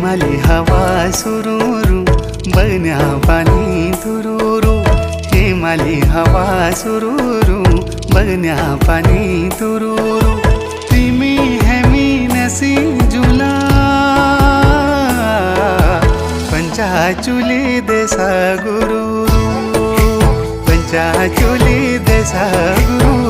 हेमाली हवा सुरूरू बगण्या पाणी तुरूरू हेमाली हवा सुरूरू बगण्या पाणी तुरूरू तिमी हेमी नसी जुला पंचाचुली देसा गुरूरू पंचाचुली देसा गुरू